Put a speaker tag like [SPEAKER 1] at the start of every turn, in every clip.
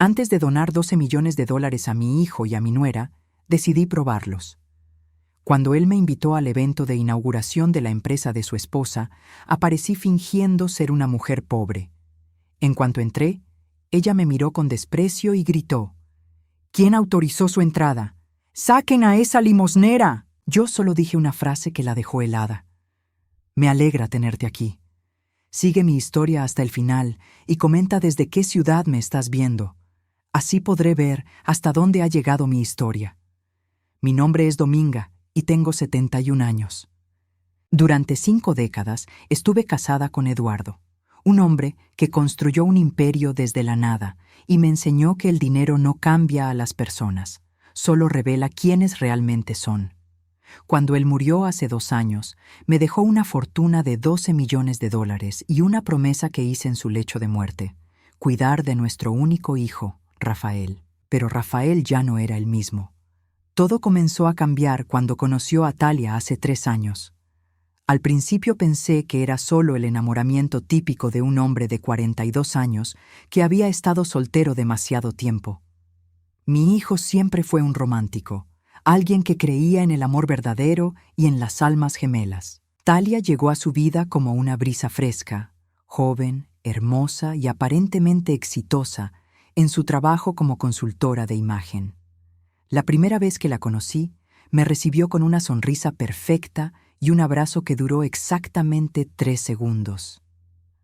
[SPEAKER 1] Antes de donar 12 millones de dólares a mi hijo y a mi nuera, decidí probarlos. Cuando él me invitó al evento de inauguración de la empresa de su esposa, aparecí fingiendo ser una mujer pobre. En cuanto entré, ella me miró con desprecio y gritó: «¿Quién autorizó su entrada? ¡Saquen a esa limosnera!». Yo solo dije una frase que la dejó helada: «Me alegra tenerte aquí. Sigue mi historia hasta el final y comenta desde qué ciudad me estás viendo. Así podré ver hasta dónde ha llegado mi historia. Mi nombre es Dominga y tengo 71 años. Durante 5 décadas estuve casada con Eduardo, un hombre que construyó un imperio desde la nada y me enseñó que el dinero no cambia a las personas, solo revela quiénes realmente son. Cuando él murió hace 2 años, me dejó una fortuna de 12 millones de dólares y una promesa que hice en su lecho de muerte: cuidar de nuestro único hijo, Rafael. Pero Rafael ya no era el mismo. Todo comenzó a cambiar cuando conoció a Talia hace 3 años. Al principio pensé que era solo el enamoramiento típico de un hombre de 42 años que había estado soltero demasiado tiempo. Mi hijo siempre fue un romántico, alguien que creía en el amor verdadero y en las almas gemelas. Talia llegó a su vida como una brisa fresca, joven, hermosa y aparentemente exitosa en su trabajo como consultora de imagen. La primera vez que la conocí, me recibió con una sonrisa perfecta y un abrazo que duró exactamente 3 segundos.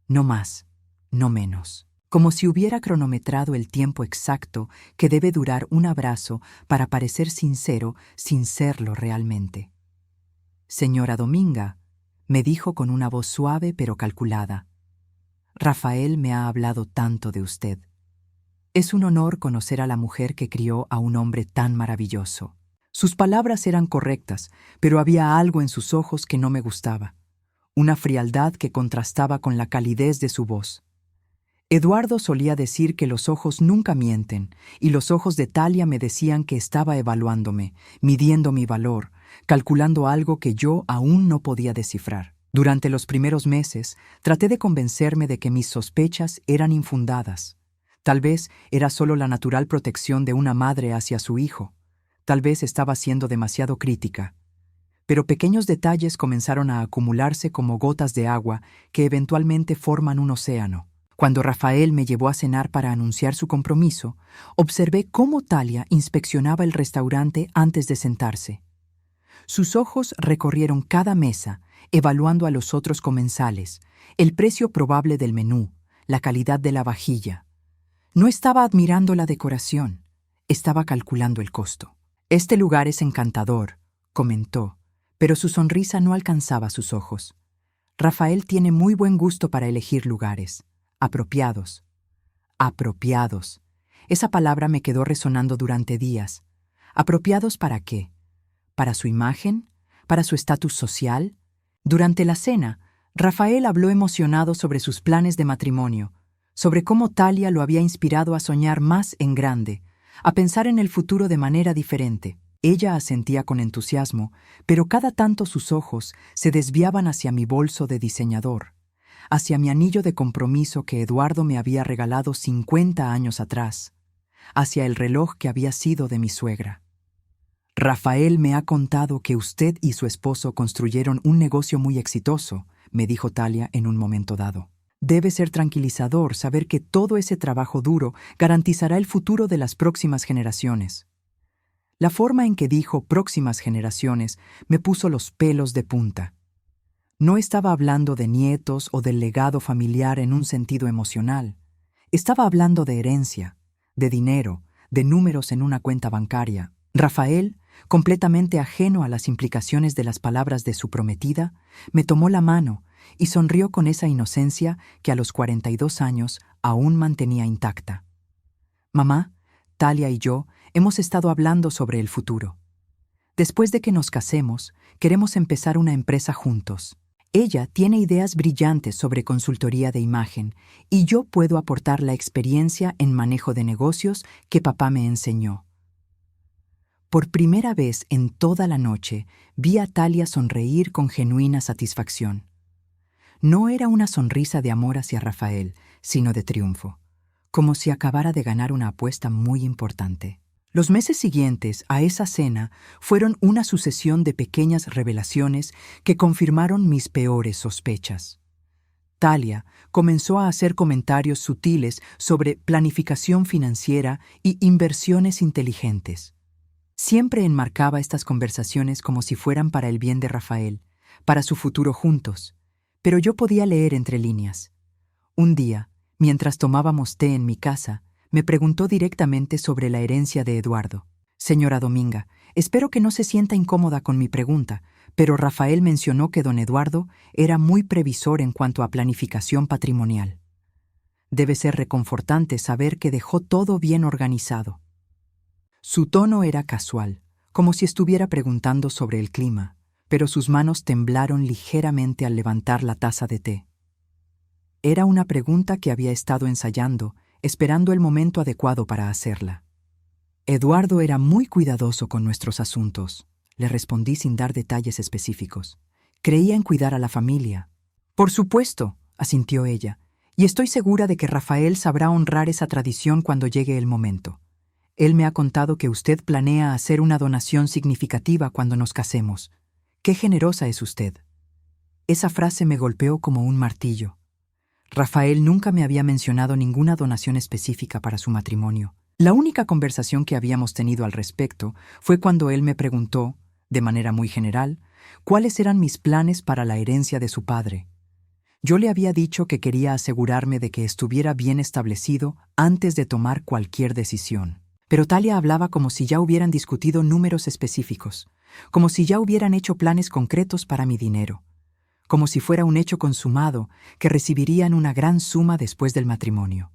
[SPEAKER 1] No más, no menos. Como si hubiera cronometrado el tiempo exacto que debe durar un abrazo para parecer sincero sin serlo realmente. «Señora Dominga», me dijo con una voz suave pero calculada, «Rafael me ha hablado tanto de usted. Es un honor conocer a la mujer que crió a un hombre tan maravilloso». Sus palabras eran correctas, pero había algo en sus ojos que no me gustaba, una frialdad que contrastaba con la calidez de su voz. Eduardo solía decir que los ojos nunca mienten, y los ojos de Talia me decían que estaba evaluándome, midiendo mi valor, calculando algo que yo aún no podía descifrar. Durante los primeros meses, traté de convencerme de que mis sospechas eran infundadas. Tal vez era solo la natural protección de una madre hacia su hijo. Tal vez estaba siendo demasiado crítica. Pero pequeños detalles comenzaron a acumularse como gotas de agua que eventualmente forman un océano. Cuando Rafael me llevó a cenar para anunciar su compromiso, observé cómo Talia inspeccionaba el restaurante antes de sentarse. Sus ojos recorrieron cada mesa, evaluando a los otros comensales, el precio probable del menú, la calidad de la vajilla. No estaba admirando la decoración, estaba calculando el costo. «Este lugar es encantador», comentó, pero su sonrisa no alcanzaba sus ojos. «Rafael tiene muy buen gusto para elegir lugares. Apropiados». Apropiados. Esa palabra me quedó resonando durante días. ¿Apropiados para qué? ¿Para su imagen? ¿Para su estatus social? Durante la cena, Rafael habló emocionado sobre sus planes de matrimonio, sobre cómo Talia lo había inspirado a soñar más en grande, a pensar en el futuro de manera diferente. Ella asentía con entusiasmo, pero cada tanto sus ojos se desviaban hacia mi bolso de diseñador, hacia mi anillo de compromiso que Eduardo me había regalado 50 años atrás, hacia el reloj que había sido de mi suegra. «Rafael me ha contado que usted y su esposo construyeron un negocio muy exitoso», me dijo Talia en un momento dado. «Debe ser tranquilizador saber que todo ese trabajo duro garantizará el futuro de las próximas generaciones». La forma en que dijo «próximas generaciones» me puso los pelos de punta. No estaba hablando de nietos o del legado familiar en un sentido emocional. Estaba hablando de herencia, de dinero, de números en una cuenta bancaria. Rafael, completamente ajeno a las implicaciones de las palabras de su prometida, me tomó la mano y sonrió con esa inocencia que a los 42 años aún mantenía intacta. «Mamá, Talia y yo hemos estado hablando sobre el futuro. Después de que nos casemos, queremos empezar una empresa juntos. Ella tiene ideas brillantes sobre consultoría de imagen y yo puedo aportar la experiencia en manejo de negocios que papá me enseñó». Por primera vez en toda la noche vi a Talia sonreír con genuina satisfacción. No era una sonrisa de amor hacia Rafael, sino de triunfo, como si acabara de ganar una apuesta muy importante. Los meses siguientes a esa cena fueron una sucesión de pequeñas revelaciones que confirmaron mis peores sospechas. Talia comenzó a hacer comentarios sutiles sobre planificación financiera y inversiones inteligentes. Siempre enmarcaba estas conversaciones como si fueran para el bien de Rafael, para su futuro juntos, pero yo podía leer entre líneas. Un día, mientras tomábamos té en mi casa, me preguntó directamente sobre la herencia de Eduardo. Señora Dominga, espero que no se sienta incómoda con mi pregunta, pero Rafael mencionó que don Eduardo era muy previsor en cuanto a planificación patrimonial. Debe ser reconfortante saber que dejó todo bien organizado. Su tono era casual, como si estuviera preguntando sobre el clima, pero sus manos temblaron ligeramente al levantar la taza de té. Era una pregunta que había estado ensayando, esperando el momento adecuado para hacerla. Eduardo era muy cuidadoso con nuestros asuntos, le respondí sin dar detalles específicos. Creía en cuidar a la familia. Por supuesto, asintió ella, y estoy segura de que Rafael sabrá honrar esa tradición cuando llegue el momento. Él me ha contado que usted planea hacer una donación significativa cuando nos casemos. ¡Qué generosa es usted! Esa frase me golpeó como un martillo. Rafael nunca me había mencionado ninguna donación específica para su matrimonio. La única conversación que habíamos tenido al respecto fue cuando él me preguntó, de manera muy general, cuáles eran mis planes para la herencia de su padre. Yo le había dicho que quería asegurarme de que estuviera bien establecido antes de tomar cualquier decisión. Pero Talia hablaba como si ya hubieran discutido números específicos, como si ya hubieran hecho planes concretos para mi dinero, como si fuera un hecho consumado que recibirían una gran suma después del matrimonio.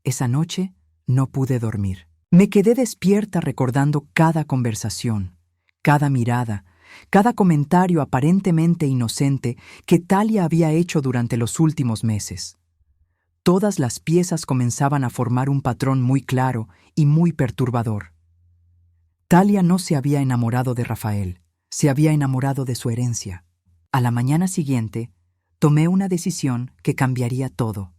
[SPEAKER 1] Esa noche no pude dormir. Me quedé despierta recordando cada conversación, cada mirada, cada comentario aparentemente inocente que Talia había hecho durante los últimos meses. Todas las piezas comenzaban a formar un patrón muy claro y muy perturbador. Talia no se había enamorado de Rafael, se había enamorado de su herencia. A la mañana siguiente, tomé una decisión que cambiaría todo.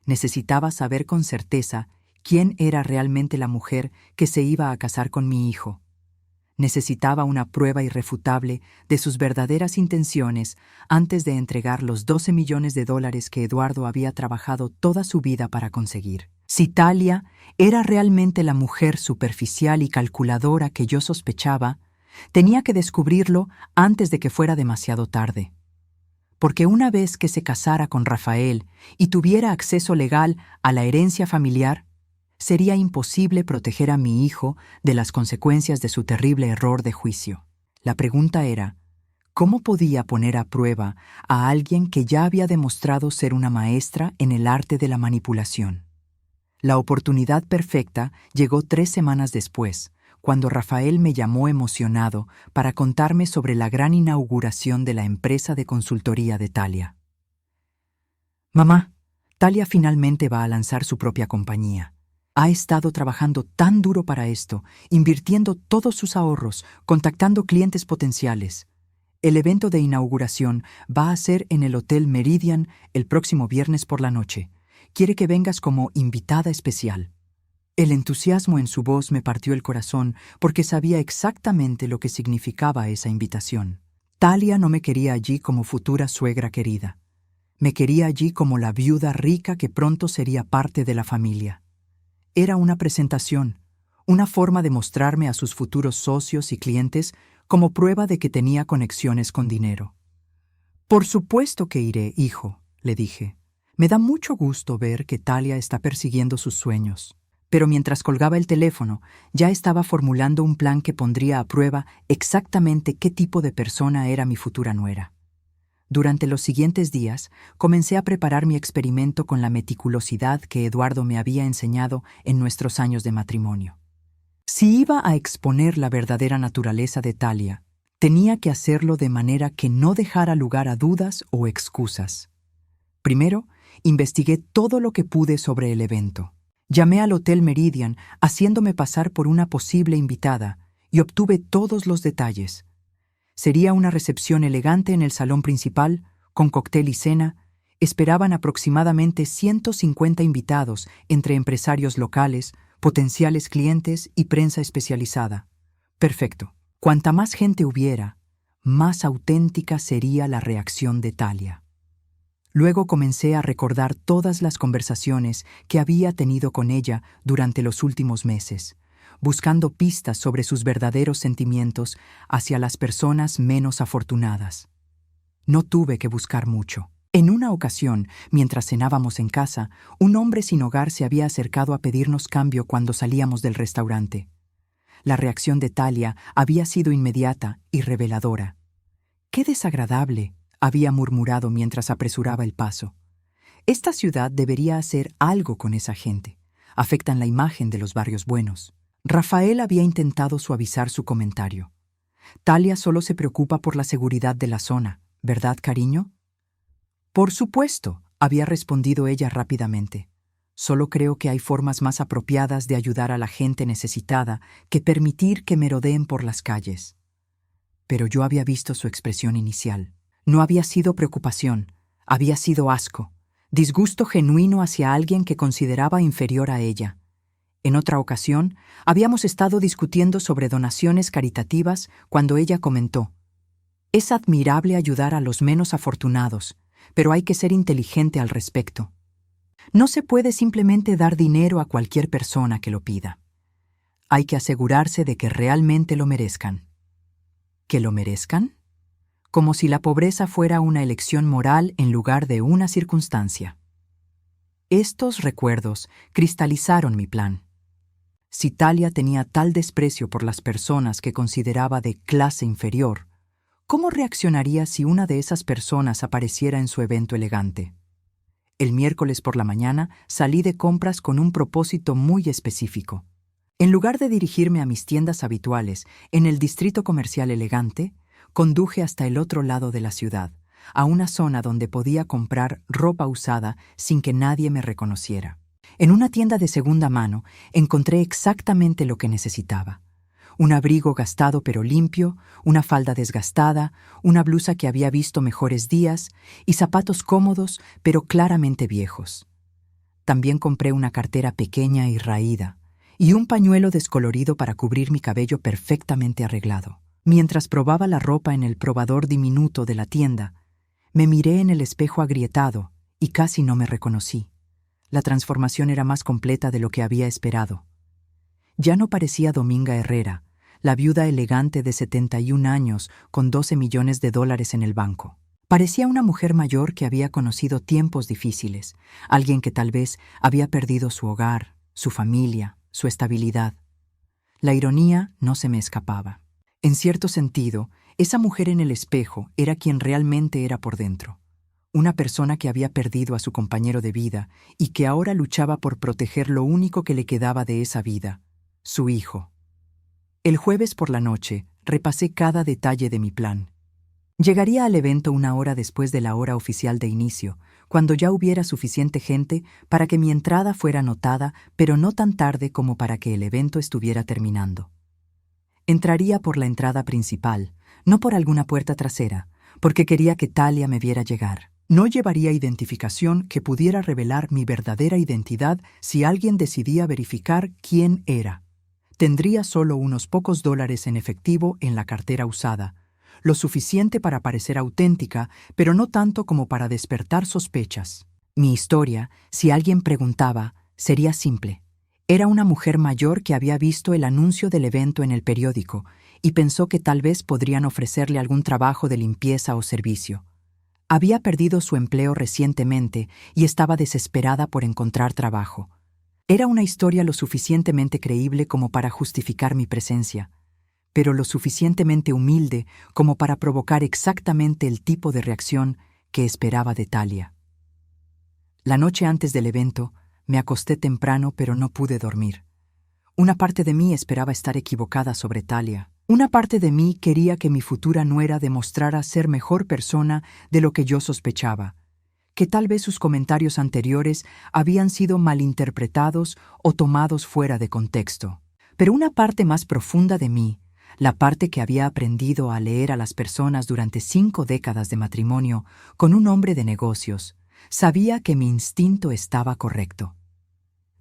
[SPEAKER 1] Necesitaba saber con certeza quién era realmente la mujer que se iba a casar con mi hijo. Necesitaba una prueba irrefutable de sus verdaderas intenciones antes de entregar los $12 millones que Eduardo había trabajado toda su vida para conseguir. Si Talia era realmente la mujer superficial y calculadora que yo sospechaba, tenía que descubrirlo antes de que fuera demasiado tarde. Porque una vez que se casara con Rafael y tuviera acceso legal a la herencia familiar, sería imposible proteger a mi hijo de las consecuencias de su terrible error de juicio. La pregunta era, ¿cómo podía poner a prueba a alguien que ya había demostrado ser una maestra en el arte de la manipulación? La oportunidad perfecta llegó 3 semanas después, cuando Rafael me llamó emocionado para contarme sobre la gran inauguración de la empresa de consultoría de Talia. Mamá, Talia finalmente va a lanzar su propia compañía. Ha estado trabajando tan duro para esto, invirtiendo todos sus ahorros, contactando clientes potenciales. El evento de inauguración va a ser en el Hotel Meridian el próximo viernes por la noche. Quiere que vengas como invitada especial. El entusiasmo en su voz me partió el corazón porque sabía exactamente lo que significaba esa invitación. Talia no me quería allí como futura suegra querida. Me quería allí como la viuda rica que pronto sería parte de la familia. Era una presentación, una forma de mostrarme a sus futuros socios y clientes como prueba de que tenía conexiones con dinero. Por supuesto que iré, hijo, le dije. Me da mucho gusto ver que Talia está persiguiendo sus sueños. Pero mientras colgaba el teléfono, ya estaba formulando un plan que pondría a prueba exactamente qué tipo de persona era mi futura nuera. Durante los siguientes días, comencé a preparar mi experimento con la meticulosidad que Eduardo me había enseñado en nuestros años de matrimonio. Si iba a exponer la verdadera naturaleza de Talia, tenía que hacerlo de manera que no dejara lugar a dudas o excusas. Primero, investigué todo lo que pude sobre el evento. Llamé al Hotel Meridian haciéndome pasar por una posible invitada y obtuve todos los detalles. Sería una recepción elegante en el salón principal, con cóctel y cena, Esperaban aproximadamente 150 invitados entre empresarios locales, potenciales clientes y prensa especializada. Perfecto. Cuanta más gente hubiera, más auténtica sería la reacción de Talia. Luego comencé a recordar todas las conversaciones que había tenido con ella durante los últimos meses, buscando pistas sobre sus verdaderos sentimientos hacia las personas menos afortunadas. No tuve que buscar mucho. En una ocasión, mientras cenábamos en casa, un hombre sin hogar se había acercado a pedirnos cambio cuando salíamos del restaurante. La reacción de Talia había sido inmediata y reveladora. «Qué desagradable», había murmurado mientras apresuraba el paso. «Esta ciudad debería hacer algo con esa gente. Afectan la imagen de los barrios buenos». Rafael había intentado suavizar su comentario. «Talia solo se preocupa por la seguridad de la zona, ¿verdad, cariño?» «Por supuesto», había respondido ella rápidamente. «Solo creo que hay formas más apropiadas de ayudar a la gente necesitada que permitir que merodeen por las calles». Pero yo había visto su expresión inicial. No había sido preocupación, había sido asco, disgusto genuino hacia alguien que consideraba inferior a ella. En otra ocasión, habíamos estado discutiendo sobre donaciones caritativas cuando ella comentó: «Es admirable ayudar a los menos afortunados, pero hay que ser inteligente al respecto. No se puede simplemente dar dinero a cualquier persona que lo pida. Hay que asegurarse de que realmente lo merezcan». ¿Que lo merezcan? Como si la pobreza fuera una elección moral en lugar de una circunstancia. Estos recuerdos cristalizaron mi plan. Si Talia tenía tal desprecio por las personas que consideraba de clase inferior, ¿cómo reaccionaría si una de esas personas apareciera en su evento elegante? El miércoles por la mañana salí de compras con un propósito muy específico. En lugar de dirigirme a mis tiendas habituales en el distrito comercial elegante, conduje hasta el otro lado de la ciudad, a una zona donde podía comprar ropa usada sin que nadie me reconociera. En una tienda de segunda mano encontré exactamente lo que necesitaba. Un abrigo gastado pero limpio, una falda desgastada, una blusa que había visto mejores días y zapatos cómodos pero claramente viejos. También compré una cartera pequeña y raída y un pañuelo descolorido para cubrir mi cabello perfectamente arreglado. Mientras probaba la ropa en el probador diminuto de la tienda, me miré en el espejo agrietado y casi no me reconocí. La transformación era más completa de lo que había esperado. Ya no parecía Dominga Herrera, la viuda elegante de 71 años con $12 millones en el banco. Parecía una mujer mayor que había conocido tiempos difíciles, alguien que tal vez había perdido su hogar, su familia, su estabilidad. La ironía no se me escapaba. En cierto sentido, esa mujer en el espejo era quien realmente era por dentro. Una persona que había perdido a su compañero de vida y que ahora luchaba por proteger lo único que le quedaba de esa vida, su hijo. El jueves por la noche repasé cada detalle de mi plan. Llegaría al evento 1 hora después de la hora oficial de inicio, cuando ya hubiera suficiente gente para que mi entrada fuera notada, pero no tan tarde como para que el evento estuviera terminando. Entraría por la entrada principal, no por alguna puerta trasera, porque quería que Talia me viera llegar. No llevaría identificación que pudiera revelar mi verdadera identidad si alguien decidía verificar quién era. Tendría solo unos pocos dólares en efectivo en la cartera usada, lo suficiente para parecer auténtica, pero no tanto como para despertar sospechas. Mi historia, si alguien preguntaba, sería simple. Era una mujer mayor que había visto el anuncio del evento en el periódico y pensó que tal vez podrían ofrecerle algún trabajo de limpieza o servicio. Había perdido su empleo recientemente y estaba desesperada por encontrar trabajo. Era una historia lo suficientemente creíble como para justificar mi presencia, pero lo suficientemente humilde como para provocar exactamente el tipo de reacción que esperaba de Talia. La noche antes del evento, me acosté temprano pero no pude dormir. Una parte de mí esperaba estar equivocada sobre Talia. Una parte de mí quería que mi futura nuera demostrara ser mejor persona de lo que yo sospechaba, que tal vez sus comentarios anteriores habían sido malinterpretados o tomados fuera de contexto. Pero una parte más profunda de mí, la parte que había aprendido a leer a las personas durante 5 décadas de matrimonio con un hombre de negocios, Sabía que mi instinto estaba correcto.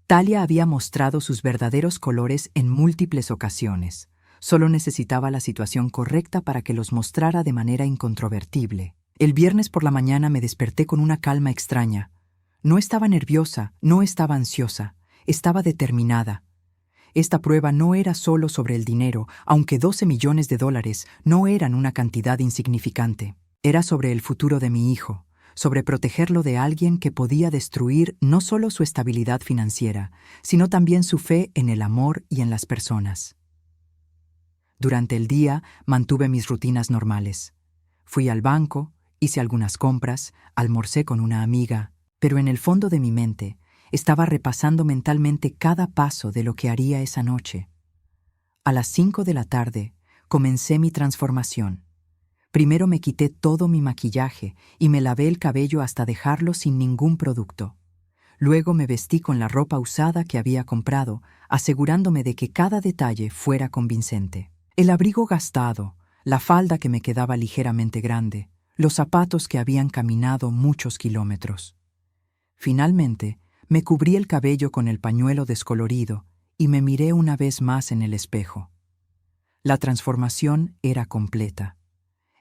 [SPEAKER 1] Talia había mostrado sus verdaderos colores en múltiples ocasiones. Solo necesitaba la situación correcta para que los mostrara de manera incontrovertible. El viernes por la mañana me desperté con una calma extraña. No estaba nerviosa, no estaba ansiosa, estaba determinada. Esta prueba no era solo sobre el dinero, aunque 12 millones de dólares no eran una cantidad insignificante. Era sobre el futuro de mi hijo, sobre protegerlo de alguien que podía destruir no solo su estabilidad financiera, sino también su fe en el amor y en las personas. Durante el día mantuve mis rutinas normales. Fui al banco, hice algunas compras, almorcé con una amiga, pero en el fondo de mi mente estaba repasando mentalmente cada paso de lo que haría esa noche. A las 5 de la tarde comencé mi transformación. Primero me quité todo mi maquillaje y me lavé el cabello hasta dejarlo sin ningún producto. Luego me vestí con la ropa usada que había comprado, asegurándome de que cada detalle fuera convincente. El abrigo gastado, la falda que me quedaba ligeramente grande, los zapatos que habían caminado muchos kilómetros. Finalmente, me cubrí el cabello con el pañuelo descolorido y me miré una vez más en el espejo. La transformación era completa.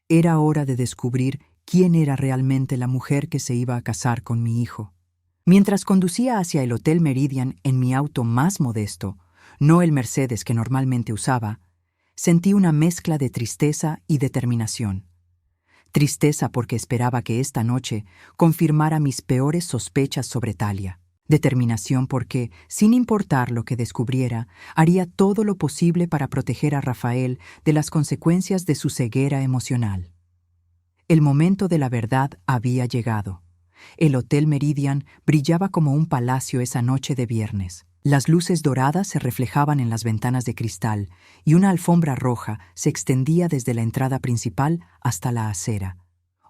[SPEAKER 1] Era hora de descubrir quién era realmente la mujer que se iba a casar con mi hijo. Mientras conducía hacia el Hotel Meridian en mi auto más modesto, no el Mercedes que normalmente usaba, sentí una mezcla de tristeza y determinación. Tristeza porque esperaba que esta noche confirmara mis peores sospechas sobre Talia. Determinación porque, sin importar lo que descubriera, haría todo lo posible para proteger a Rafael de las consecuencias de su ceguera emocional. El momento de la verdad había llegado. El Hotel Meridian brillaba como un palacio esa noche de viernes. Las luces doradas se reflejaban en las ventanas de cristal y una alfombra roja se extendía desde la entrada principal hasta la acera.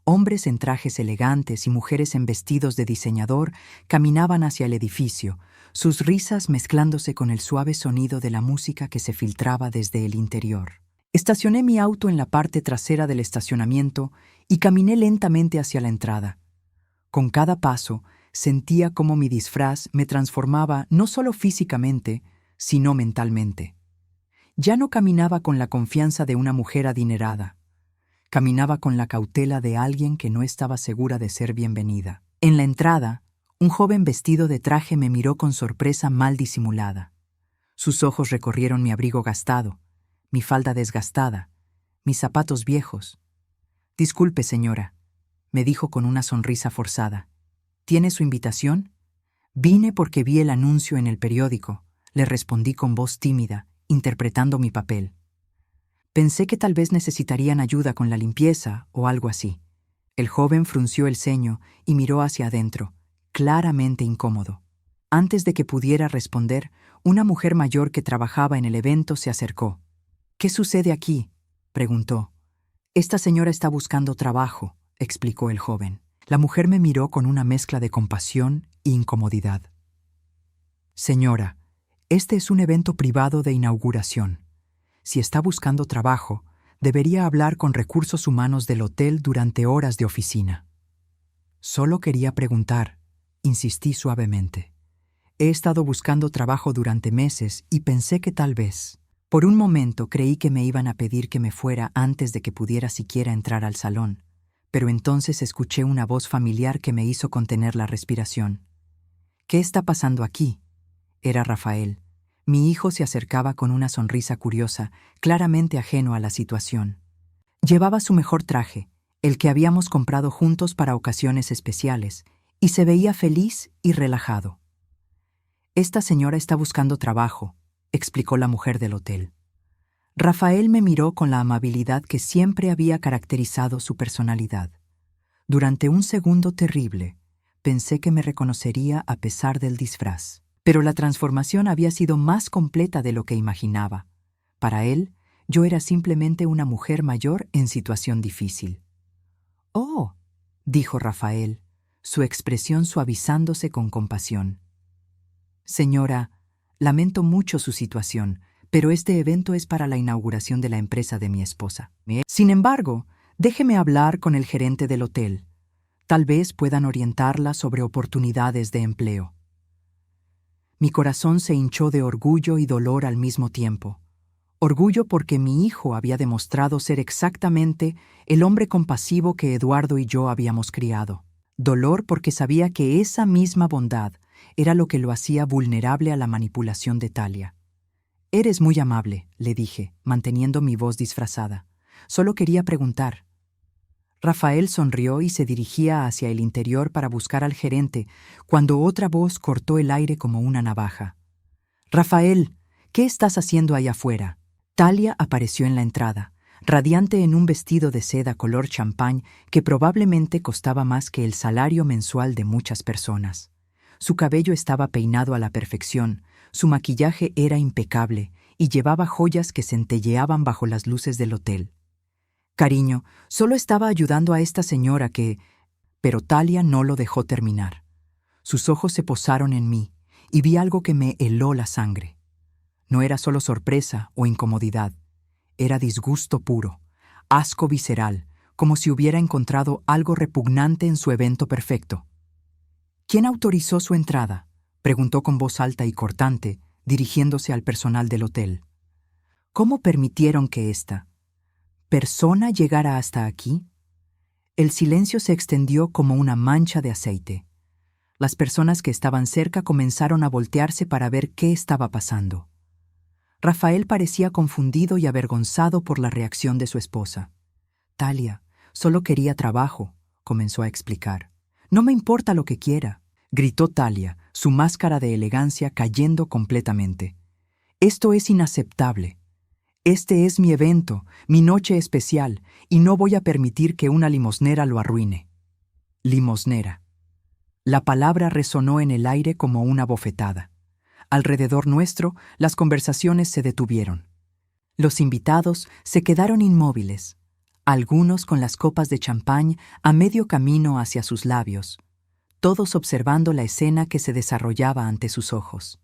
[SPEAKER 1] Hombres en trajes elegantes y mujeres en vestidos de diseñador caminaban hacia el edificio, sus risas mezclándose con el suave sonido de la música que se filtraba desde el interior. Estacioné mi auto en la parte trasera del estacionamiento y caminé lentamente hacia la entrada. Con cada paso, sentía cómo mi disfraz me transformaba no solo físicamente, sino mentalmente. Ya no caminaba con la confianza de una mujer adinerada. Caminaba con la cautela de alguien que no estaba segura de ser bienvenida. En la entrada, un joven vestido de traje me miró con sorpresa mal disimulada. Sus ojos recorrieron mi abrigo gastado, mi falda desgastada, mis zapatos viejos. «Disculpe, señora», me dijo con una sonrisa forzada. «¿Tiene su invitación?» «Vine porque vi el anuncio en el periódico», le respondí con voz tímida, interpretando mi papel. Pensé que tal vez necesitarían ayuda con la limpieza o algo así. El joven frunció el ceño y miró hacia adentro, claramente incómodo. Antes de que pudiera responder, una mujer mayor que trabajaba en el evento se acercó. «¿Qué sucede aquí?», preguntó. «Esta señora está buscando trabajo», explicó el joven. La mujer me miró con una mezcla de compasión e incomodidad. «Señora, este es un evento privado de inauguración. Si está buscando trabajo, debería hablar con recursos humanos del hotel durante horas de oficina». «Solo quería preguntar», insistí suavemente. «He estado buscando trabajo durante meses y pensé que tal vez». Por un momento creí que me iban a pedir que me fuera antes de que pudiera siquiera entrar al salón, pero entonces escuché una voz familiar que me hizo contener la respiración. «¿Qué está pasando aquí?». Era Rafael. Mi hijo se acercaba con una sonrisa curiosa, claramente ajeno a la situación. Llevaba su mejor traje, el que habíamos comprado juntos para ocasiones especiales, y se veía feliz y relajado. «Esta señora está buscando trabajo», explicó la mujer del hotel. Rafael me miró con la amabilidad que siempre había caracterizado su personalidad. Durante un segundo terrible, pensé que me reconocería a pesar del disfraz. Pero la transformación había sido más completa de lo que imaginaba. Para él, yo era simplemente una mujer mayor en situación difícil. «Oh», dijo Rafael, su expresión suavizándose con compasión. «Señora, lamento mucho su situación, pero este evento es para la inauguración de la empresa de mi esposa. Sin embargo, déjeme hablar con el gerente del hotel. Tal vez puedan orientarla sobre oportunidades de empleo. Mi corazón se hinchó de orgullo y dolor al mismo tiempo. Orgullo porque mi hijo había demostrado ser exactamente el hombre compasivo que Eduardo y yo habíamos criado. Dolor porque sabía que esa misma bondad era lo que lo hacía vulnerable a la manipulación de Talia. «Eres muy amable», le dije, manteniendo mi voz disfrazada. «Solo quería preguntar». Rafael sonrió y se dirigía hacia el interior para buscar al gerente, cuando otra voz cortó el aire como una navaja. «Rafael, ¿qué estás haciendo allá afuera?» Talia apareció en la entrada, radiante en un vestido de seda color champán que probablemente costaba más que el salario mensual de muchas personas. Su cabello estaba peinado a la perfección, su maquillaje era impecable y llevaba joyas que centelleaban bajo las luces del hotel. «Cariño, solo estaba ayudando a esta señora que...» Pero Talia no lo dejó terminar. Sus ojos se posaron en mí y vi algo que me heló la sangre. No era solo sorpresa o incomodidad, era disgusto puro, asco visceral, como si hubiera encontrado algo repugnante en su evento perfecto. «¿Quién autorizó su entrada?», preguntó con voz alta y cortante, dirigiéndose al personal del hotel. «¿Cómo permitieron que esta persona llegara hasta aquí?» El silencio se extendió como una mancha de aceite. Las personas que estaban cerca comenzaron a voltearse para ver qué estaba pasando. Rafael parecía confundido y avergonzado por la reacción de su esposa. «Talia, solo quería trabajo», comenzó a explicar. «No me importa lo que quiera», gritó Talia, su máscara de elegancia cayendo completamente. «Esto es inaceptable. Este es mi evento, mi noche especial, y no voy a permitir que una limosnera lo arruine». Limosnera. La palabra resonó en el aire como una bofetada. Alrededor nuestro, las conversaciones se detuvieron. Los invitados se quedaron inmóviles, algunos con las copas de champán a medio camino hacia sus labios, todos observando la escena que se desarrollaba ante sus ojos.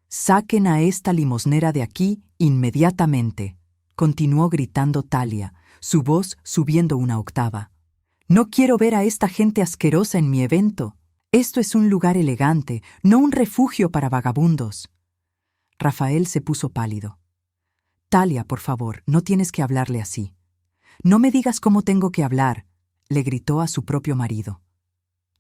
[SPEAKER 1] «Saquen a esta limosnera de aquí inmediatamente», continuó gritando Talia, su voz subiendo una octava. «No quiero ver a esta gente asquerosa en mi evento. Esto es un lugar elegante, no un refugio para vagabundos». Rafael se puso pálido. «Talia, por favor, no tienes que hablarle así». «No me digas cómo tengo que hablar», le gritó a su propio marido.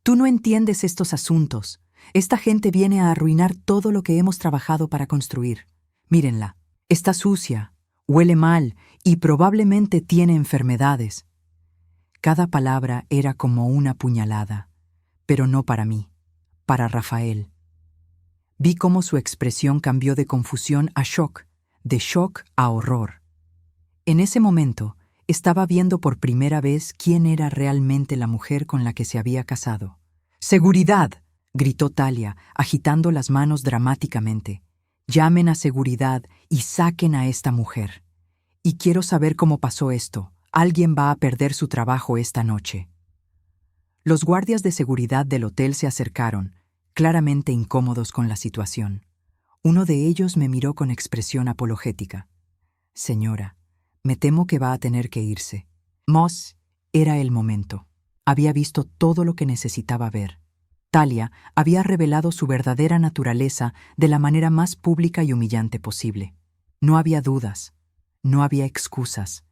[SPEAKER 1] «Tú no entiendes estos asuntos. Esta gente viene a arruinar todo lo que hemos trabajado para construir. Mírenla, está sucia, huele mal y probablemente tiene enfermedades». Cada palabra era como una puñalada, pero no para mí, para Rafael. Vi cómo su expresión cambió de confusión a shock, de shock a horror. En ese momento, estaba viendo por primera vez quién era realmente la mujer con la que se había casado. «¡Seguridad!», gritó Talia, agitando las manos dramáticamente. «Llamen a seguridad y saquen a esta mujer. Y quiero saber cómo pasó esto. Alguien va a perder su trabajo esta noche». Los guardias de seguridad del hotel se acercaron, claramente incómodos con la situación. Uno de ellos me miró con expresión apologética. «Señora, me temo que va a tener que irse». Moss, era el momento. Había visto todo lo que necesitaba ver. Talia había revelado su verdadera naturaleza de la manera más pública y humillante posible. No había dudas, no había excusas,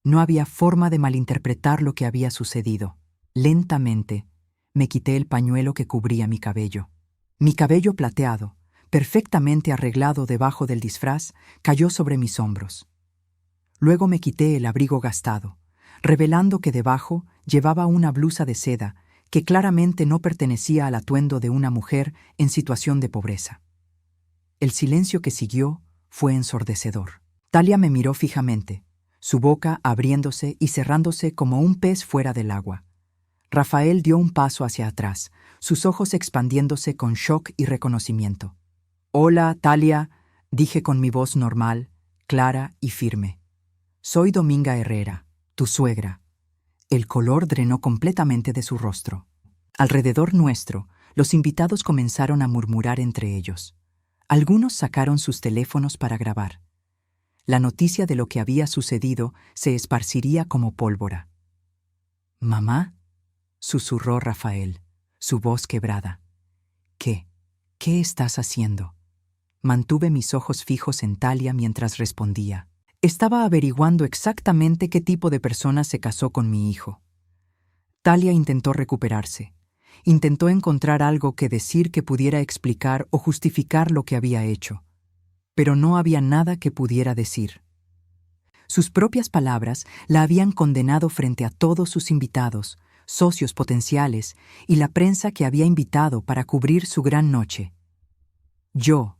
[SPEAKER 1] no había forma de malinterpretar lo que había sucedido. Lentamente, me quité el pañuelo que cubría mi cabello. Mi cabello plateado, perfectamente arreglado debajo del disfraz, cayó sobre mis hombros. Luego me quité el abrigo gastado, revelando que debajo llevaba una blusa de seda que claramente no pertenecía al atuendo de una mujer en situación de pobreza. El silencio que siguió fue ensordecedor. Talia me miró fijamente, su boca abriéndose y cerrándose como un pez fuera del agua. Rafael dio un paso hacia atrás, sus ojos expandiéndose con shock y reconocimiento. «Hola, Talia», dije con mi voz normal, clara y firme. «Soy Dominga Herrera, tu suegra». El color drenó completamente de su rostro. Alrededor nuestro, los invitados comenzaron a murmurar entre ellos. Algunos sacaron sus teléfonos para grabar. La noticia de lo que había sucedido se esparciría como pólvora. «¿Mamá?», susurró Rafael, su voz quebrada. ¿Qué? ¿Qué estás haciendo? Mantuve mis ojos fijos en Talia mientras respondía. Estaba averiguando exactamente qué tipo de persona se casó con mi hijo. Talia intentó recuperarse. Intentó encontrar algo que decir que pudiera explicar o justificar lo que había hecho. Pero no había nada que pudiera decir. Sus propias palabras la habían condenado frente a todos sus invitados, socios potenciales y la prensa que había invitado para cubrir su gran noche. Yo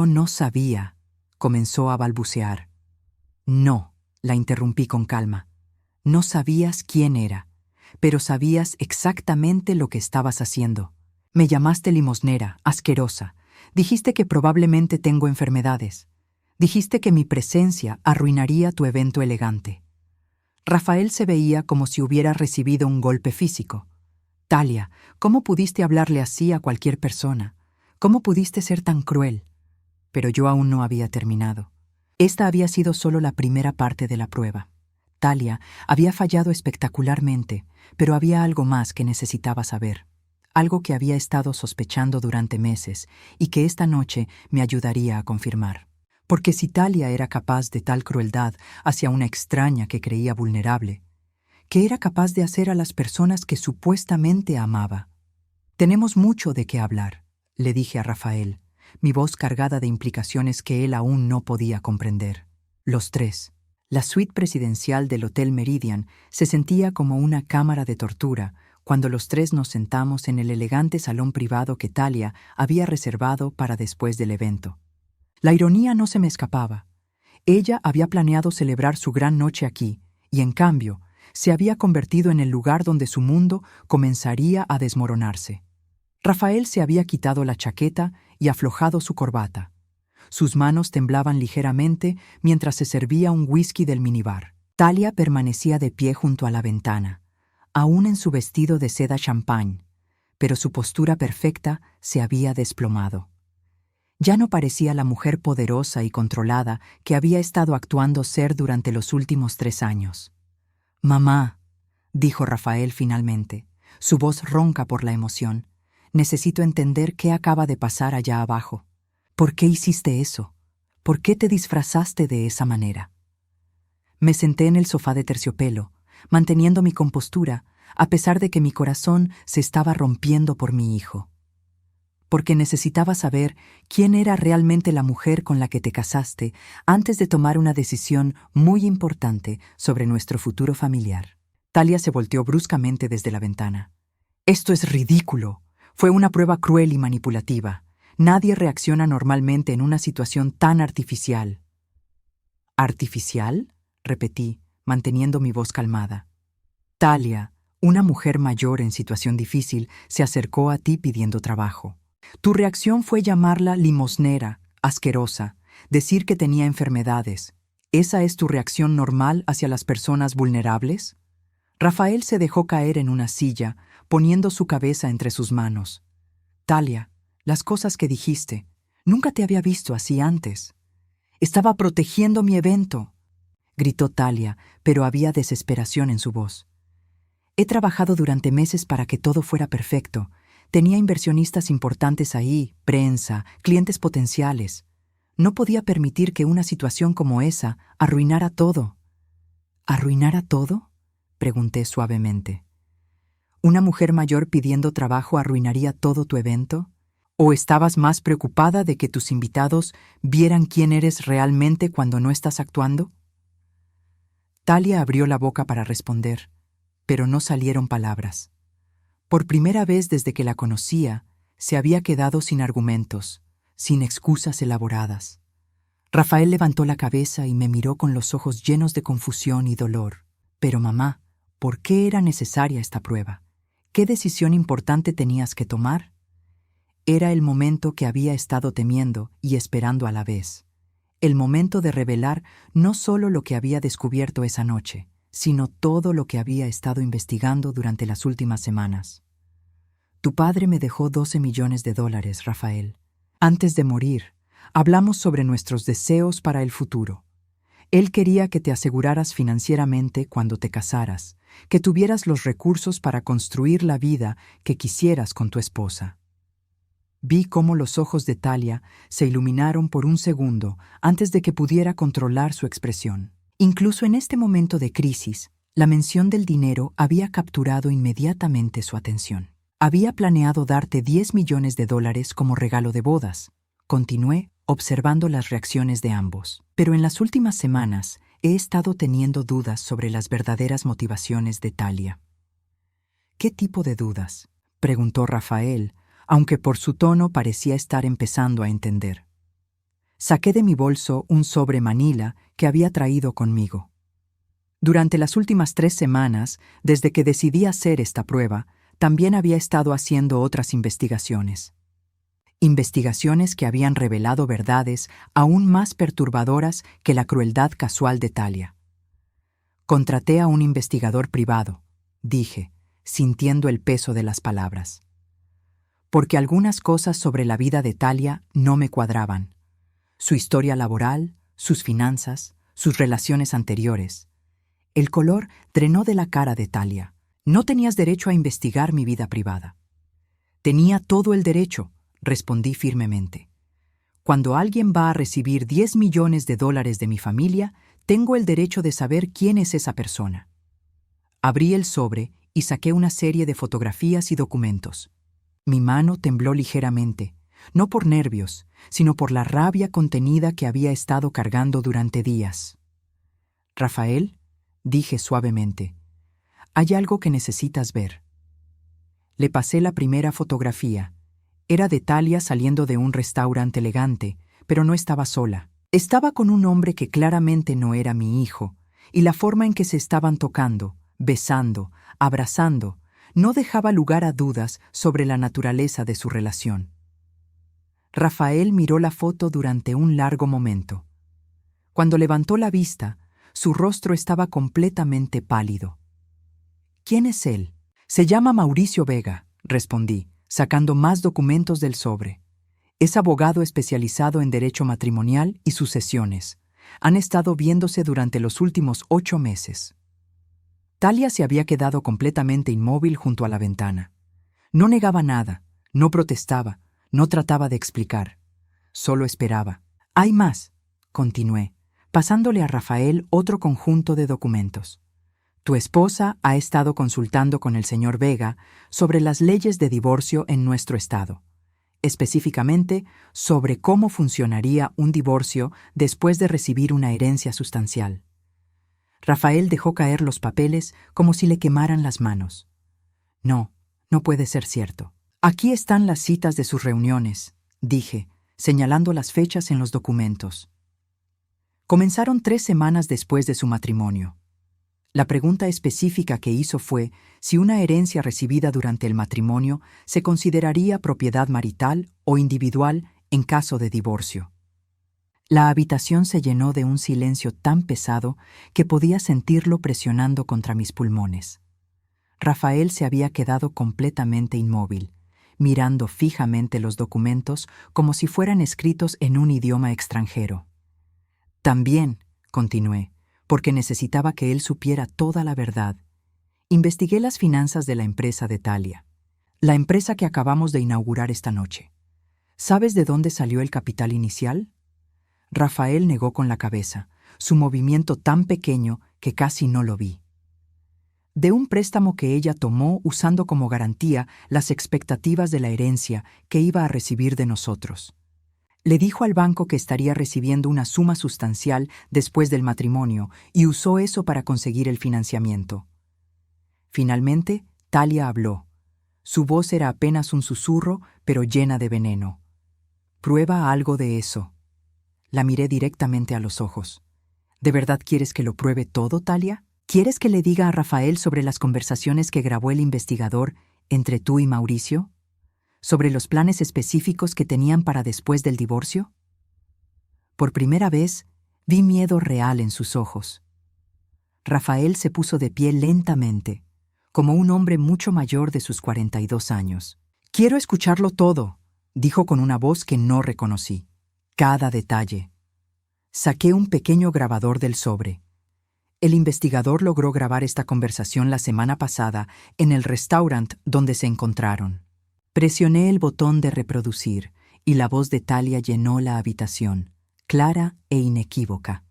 [SPEAKER 1] no sabía, comenzó a balbucear. No, la interrumpí con calma. No sabías quién era, pero sabías exactamente lo que estabas haciendo. Me llamaste limosnera, asquerosa. Dijiste que probablemente tengo enfermedades. Dijiste que mi presencia arruinaría tu evento elegante. Rafael se veía como si hubiera recibido un golpe físico. Talia, ¿cómo pudiste hablarle así a cualquier persona? ¿Cómo pudiste ser tan cruel? Pero yo aún no había terminado. Esta había sido solo la primera parte de la prueba. Talia había fallado espectacularmente, pero había algo más que necesitaba saber. Algo que había estado sospechando durante meses y que esta noche me ayudaría a confirmar. Porque si Talia era capaz de tal crueldad hacia una extraña que creía vulnerable, ¿qué era capaz de hacer a las personas que supuestamente amaba? Tenemos mucho de qué hablar, le dije a Rafael, mi voz cargada de implicaciones que él aún no podía comprender. Los tres. La suite presidencial del Hotel Meridian se sentía como una cámara de tortura cuando los tres nos sentamos en el elegante salón privado que Talia había reservado para después del evento. La ironía no se me escapaba. Ella había planeado celebrar su gran noche aquí, y en cambio, se había convertido en el lugar donde su mundo comenzaría a desmoronarse. Rafael se había quitado la chaqueta y aflojado su corbata. Sus manos temblaban ligeramente mientras se servía un whisky del minibar. Talia permanecía de pie junto a la ventana, aún en su vestido de seda champán, pero su postura perfecta se había desplomado. Ya no parecía la mujer poderosa y controlada que había estado actuando ser durante los últimos 3 años. «Mamá», dijo Rafael finalmente, su voz ronca por la emoción, «necesito entender qué acaba de pasar allá abajo. ¿Por qué hiciste eso? ¿Por qué te disfrazaste de esa manera?» Me senté en el sofá de terciopelo, manteniendo mi compostura, a pesar de que mi corazón se estaba rompiendo por mi hijo. Porque necesitaba saber quién era realmente la mujer con la que te casaste antes de tomar una decisión muy importante sobre nuestro futuro familiar. Talia se volteó bruscamente desde la ventana. «Esto es ridículo. Fue una prueba cruel y manipulativa. Nadie reacciona normalmente en una situación tan artificial». «¿Artificial?», repetí, manteniendo mi voz calmada. Talia, una mujer mayor en situación difícil, se acercó a ti pidiendo trabajo. Tu reacción fue llamarla limosnera, asquerosa, decir que tenía enfermedades. ¿Esa es tu reacción normal hacia las personas vulnerables? Rafael se dejó caer en una silla, poniendo su cabeza entre sus manos. Talia, las cosas que dijiste, nunca te había visto así antes. Estaba protegiendo mi evento, gritó Talia, pero había desesperación en su voz. He trabajado durante meses para que todo fuera perfecto. Tenía inversionistas importantes ahí, prensa, clientes potenciales. No podía permitir que una situación como esa arruinara todo. ¿Arruinara todo?, pregunté suavemente. ¿Una mujer mayor pidiendo trabajo arruinaría todo tu evento? ¿O estabas más preocupada de que tus invitados vieran quién eres realmente cuando no estás actuando? Talia abrió la boca para responder, pero no salieron palabras. Por primera vez desde que la conocía, se había quedado sin argumentos, sin excusas elaboradas. Rafael levantó la cabeza y me miró con los ojos llenos de confusión y dolor. Pero mamá, ¿por qué era necesaria esta prueba? ¿Qué decisión importante tenías que tomar? Era el momento que había estado temiendo y esperando a la vez. El momento de revelar no solo lo que había descubierto esa noche, sino todo lo que había estado investigando durante las últimas semanas. Tu padre me dejó $12 millones, Rafael. Antes de morir, hablamos sobre nuestros deseos para el futuro. Él quería que te aseguraras financieramente cuando te casaras, que tuvieras los recursos para construir la vida que quisieras con tu esposa. Vi cómo los ojos de Talia se iluminaron por un segundo antes de que pudiera controlar su expresión. Incluso en este momento de crisis, la mención del dinero había capturado inmediatamente su atención. Había planeado darte $10 millones como regalo de bodas. Continué observando las reacciones de ambos. Pero en las últimas semanas he estado teniendo dudas sobre las verdaderas motivaciones de Talia. ¿Qué tipo de dudas?, preguntó Rafael, aunque por su tono parecía estar empezando a entender. Saqué de mi bolso un sobre manila que había traído conmigo. Durante las últimas 3 semanas, desde que decidí hacer esta prueba, también había estado haciendo otras investigaciones. Investigaciones que habían revelado verdades aún más perturbadoras que la crueldad casual de Talia. Contraté a un investigador privado, dije, sintiendo el peso de las palabras. Porque algunas cosas sobre la vida de Talia no me cuadraban. Su historia laboral, sus finanzas, sus relaciones anteriores. El color drenó de la cara de Talia. No tenías derecho a investigar mi vida privada. Tenía todo el derecho, respondí firmemente. Cuando alguien va a recibir $10 millones de mi familia, tengo el derecho de saber quién es esa persona. Abrí el sobre y saqué una serie de fotografías y documentos. Mi mano tembló ligeramente, no por nervios, sino por la rabia contenida que había estado cargando durante días. «Rafael», dije suavemente, «hay algo que necesitas ver». Le pasé la primera fotografía. Era de Talia saliendo de un restaurante elegante, pero no estaba sola. Estaba con un hombre que claramente no era mi hijo, y la forma en que se estaban tocando, besando, abrazando, no dejaba lugar a dudas sobre la naturaleza de su relación. Rafael miró la foto durante un largo momento. Cuando levantó la vista, su rostro estaba completamente pálido. «¿Quién es él?» «Se llama Mauricio Vega», respondí, sacando más documentos del sobre. «Es abogado especializado en derecho matrimonial y sucesiones. Han estado viéndose durante los últimos 8 meses». Talia se había quedado completamente inmóvil junto a la ventana. No negaba nada, no protestaba, no trataba de explicar. Solo esperaba. «Hay más», continué, pasándole a Rafael otro conjunto de documentos. «Tu esposa ha estado consultando con el señor Vega sobre las leyes de divorcio en nuestro estado, específicamente sobre cómo funcionaría un divorcio después de recibir una herencia sustancial». Rafael dejó caer los papeles como si le quemaran las manos. «No, no puede ser cierto. Aquí están las citas de sus reuniones», dije, señalando las fechas en los documentos. Comenzaron 3 semanas después de su matrimonio. La pregunta específica que hizo fue si una herencia recibida durante el matrimonio se consideraría propiedad marital o individual en caso de divorcio. La habitación se llenó de un silencio tan pesado que podía sentirlo presionando contra mis pulmones. Rafael se había quedado completamente inmóvil, mirando fijamente los documentos como si fueran escritos en un idioma extranjero. «También», continué, porque necesitaba que él supiera toda la verdad, investigué las finanzas de la empresa de Talia, la empresa que acabamos de inaugurar esta noche. ¿Sabes de dónde salió el capital inicial? Rafael negó con la cabeza, su movimiento tan pequeño que casi no lo vi. De un préstamo que ella tomó usando como garantía las expectativas de la herencia que iba a recibir de nosotros. Le dijo al banco que estaría recibiendo una suma sustancial después del matrimonio y usó eso para conseguir el financiamiento. Finalmente, Talia habló. Su voz era apenas un susurro, pero llena de veneno. «Prueba algo de eso». La miré directamente a los ojos. «¿De verdad quieres que lo pruebe todo, Talia? ¿Quieres que le diga a Rafael sobre las conversaciones que grabó el investigador entre tú y Mauricio? ¿Sobre los planes específicos que tenían para después del divorcio?» Por primera vez, vi miedo real en sus ojos. Rafael se puso de pie lentamente, como un hombre mucho mayor de sus 42 años. «Quiero escucharlo todo», dijo con una voz que no reconocí. «Cada detalle». Saqué un pequeño grabador del sobre. El investigador logró grabar esta conversación la semana pasada en el restaurante donde se encontraron. Presioné el botón de reproducir y la voz de Talia llenó la habitación, clara e inequívoca.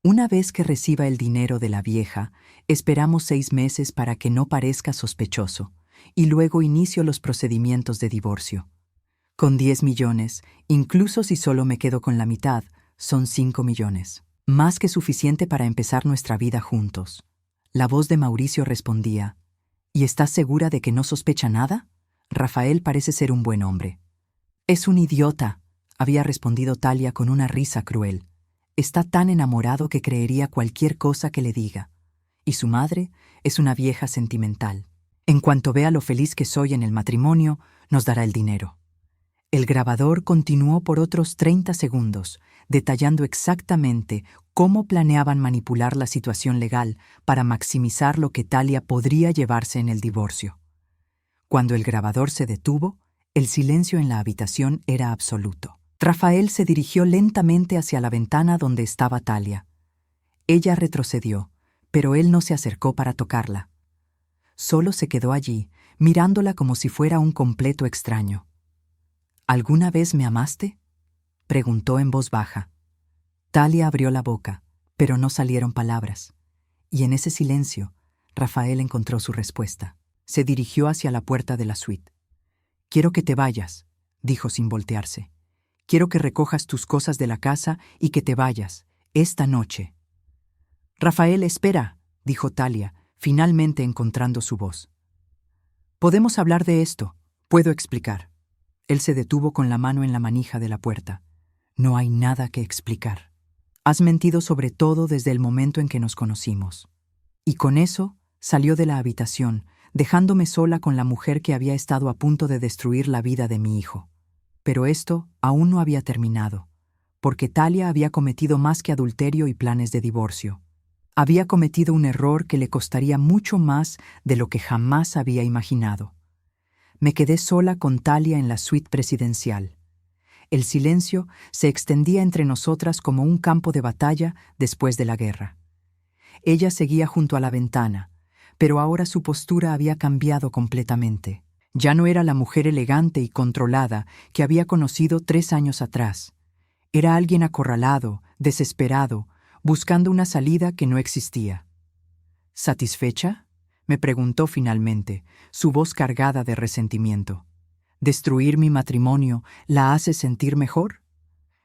[SPEAKER 1] Una vez que reciba el dinero de la vieja, esperamos 6 meses para que no parezca sospechoso, y luego inicio los procedimientos de divorcio. Con 10 millones, incluso si solo me quedo con la mitad, son 5 millones. Más que suficiente para empezar nuestra vida juntos. La voz de Mauricio respondía: ¿Y estás segura de que no sospecha nada? Rafael parece ser un buen hombre. Es un idiota, había respondido Talia con una risa cruel. Está tan enamorado que creería cualquier cosa que le diga. Y su madre es una vieja sentimental. En cuanto vea lo feliz que soy en el matrimonio, nos dará el dinero. El grabador continuó por otros 30 segundos, detallando exactamente cómo planeaban manipular la situación legal para maximizar lo que Talia podría llevarse en el divorcio. Cuando el grabador se detuvo, el silencio en la habitación era absoluto. Rafael se dirigió lentamente hacia la ventana donde estaba Talia. Ella retrocedió, pero él no se acercó para tocarla. Solo se quedó allí, mirándola como si fuera un completo extraño. ¿Alguna vez me amaste?, preguntó en voz baja. Talia abrió la boca, pero no salieron palabras. Y en ese silencio, Rafael encontró su respuesta. Se dirigió hacia la puerta de la suite. «Quiero que te vayas», dijo sin voltearse. «Quiero que recojas tus cosas de la casa y que te vayas, esta noche». «Rafael, espera», dijo Talia, finalmente encontrando su voz. «Podemos hablar de esto. Puedo explicar». Él se detuvo con la mano en la manija de la puerta. «No hay nada que explicar. Has mentido sobre todo desde el momento en que nos conocimos». Y con eso salió de la habitación, dejándome sola con la mujer que había estado a punto de destruir la vida de mi hijo. Pero esto aún no había terminado, porque Talia había cometido más que adulterio y planes de divorcio. Había cometido un error que le costaría mucho más de lo que jamás había imaginado. Me quedé sola con Talia en la suite presidencial. El silencio se extendía entre nosotras como un campo de batalla después de la guerra. Ella seguía junto a la ventana, pero ahora su postura había cambiado completamente. Ya no era la mujer elegante y controlada que había conocido 3 años atrás. Era alguien acorralado, desesperado, buscando una salida que no existía. ¿Satisfecha?, me preguntó finalmente, su voz cargada de resentimiento. ¿Destruir mi matrimonio la hace sentir mejor?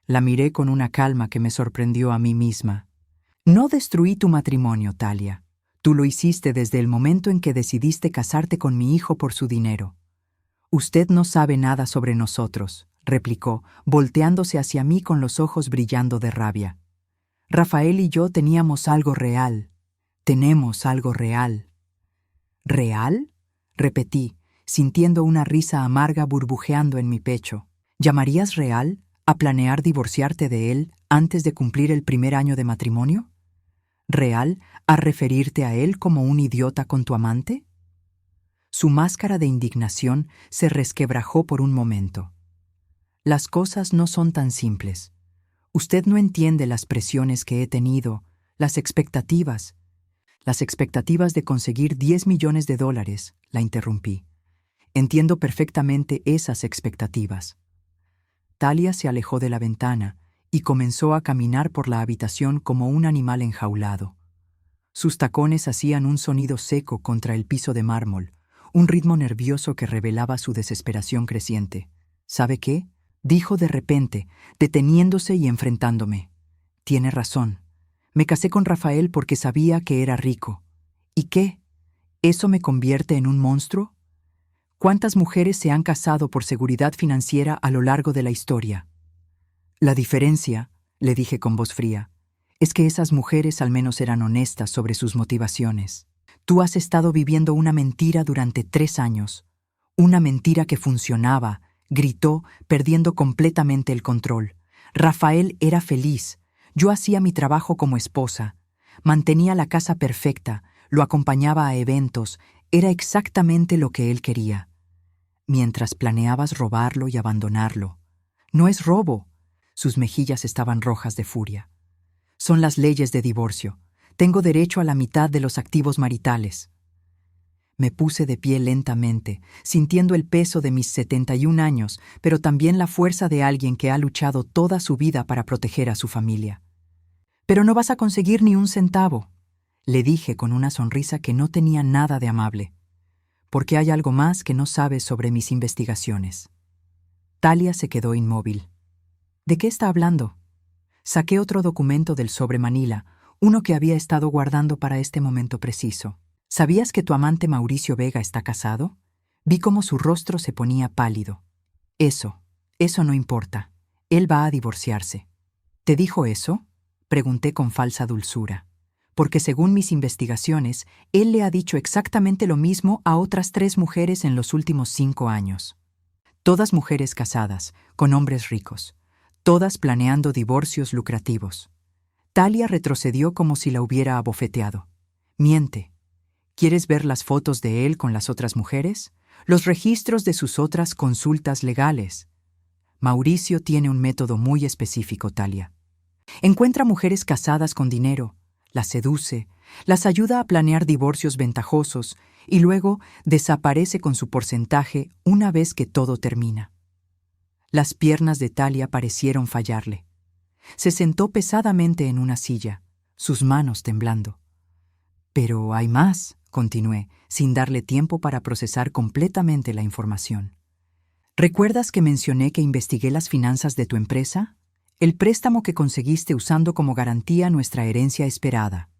[SPEAKER 1] La miré con una calma que me sorprendió a mí misma. No destruí tu matrimonio, Talia. Tú lo hiciste desde el momento en que decidiste casarte con mi hijo por su dinero. Usted no sabe nada sobre nosotros, replicó, volteándose hacia mí con los ojos brillando de rabia. Rafael y yo teníamos algo real. Tenemos algo real. ¿Real?, repetí, sintiendo una risa amarga burbujeando en mi pecho. ¿Llamarías real a planear divorciarte de él antes de cumplir el primer año de matrimonio? ¿Real a referirte a él como un idiota con tu amante? Su máscara de indignación se resquebrajó por un momento. Las cosas no son tan simples. Usted no entiende las presiones que he tenido, las expectativas de conseguir 10 millones de dólares, la interrumpí. Entiendo perfectamente esas expectativas. Talia se alejó de la ventana y comenzó a caminar por la habitación como un animal enjaulado. Sus tacones hacían un sonido seco contra el piso de mármol, un ritmo nervioso que revelaba su desesperación creciente. ¿Sabe qué?, dijo de repente, deteniéndose y enfrentándome. Tiene razón. Me casé con Rafael porque sabía que era rico. ¿Y qué? ¿Eso me convierte en un monstruo? ¿Cuántas mujeres se han casado por seguridad financiera a lo largo de la historia? La diferencia, le dije con voz fría, es que esas mujeres al menos eran honestas sobre sus motivaciones. Tú has estado viviendo una mentira durante 3 años. Una mentira que funcionaba, gritó, perdiendo completamente el control. Rafael era feliz. Yo hacía mi trabajo como esposa. Mantenía la casa perfecta, lo acompañaba a eventos. Era exactamente lo que él quería. Mientras planeabas robarlo y abandonarlo. No es robo. Sus mejillas estaban rojas de furia. Son las leyes de divorcio. Tengo derecho a la mitad de los activos maritales. Me puse de pie lentamente, sintiendo el peso de mis 71 años, pero también la fuerza de alguien que ha luchado toda su vida para proteger a su familia. «Pero no vas a conseguir ni un centavo», le dije con una sonrisa que no tenía nada de amable, «porque hay algo más que no sabes sobre mis investigaciones». Talia se quedó inmóvil. «¿De qué está hablando?» Saqué otro documento del sobre Manila, uno que había estado guardando para este momento preciso. «¿Sabías que tu amante Mauricio Vega está casado?» Vi cómo su rostro se ponía pálido. Eso no importa. Él va a divorciarse». «¿Te dijo eso?», pregunté con falsa dulzura. «Porque según mis investigaciones, él le ha dicho exactamente lo mismo a otras 3 mujeres en los últimos 5 años. Todas mujeres casadas, con hombres ricos. Todas planeando divorcios lucrativos». Talia retrocedió como si la hubiera abofeteado. «Miente. ¿Quieres ver las fotos de él con las otras mujeres? Los registros de sus otras consultas legales». Mauricio tiene un método muy específico, Talia. Encuentra mujeres casadas con dinero, las seduce, las ayuda a planear divorcios ventajosos y luego desaparece con su porcentaje una vez que todo termina. Las piernas de Talia parecieron fallarle. Se sentó pesadamente en una silla, sus manos temblando. «Pero hay más», continué, sin darle tiempo para procesar completamente la información. «¿Recuerdas que mencioné que investigué las finanzas de tu empresa? El préstamo que conseguiste usando como garantía nuestra herencia esperada».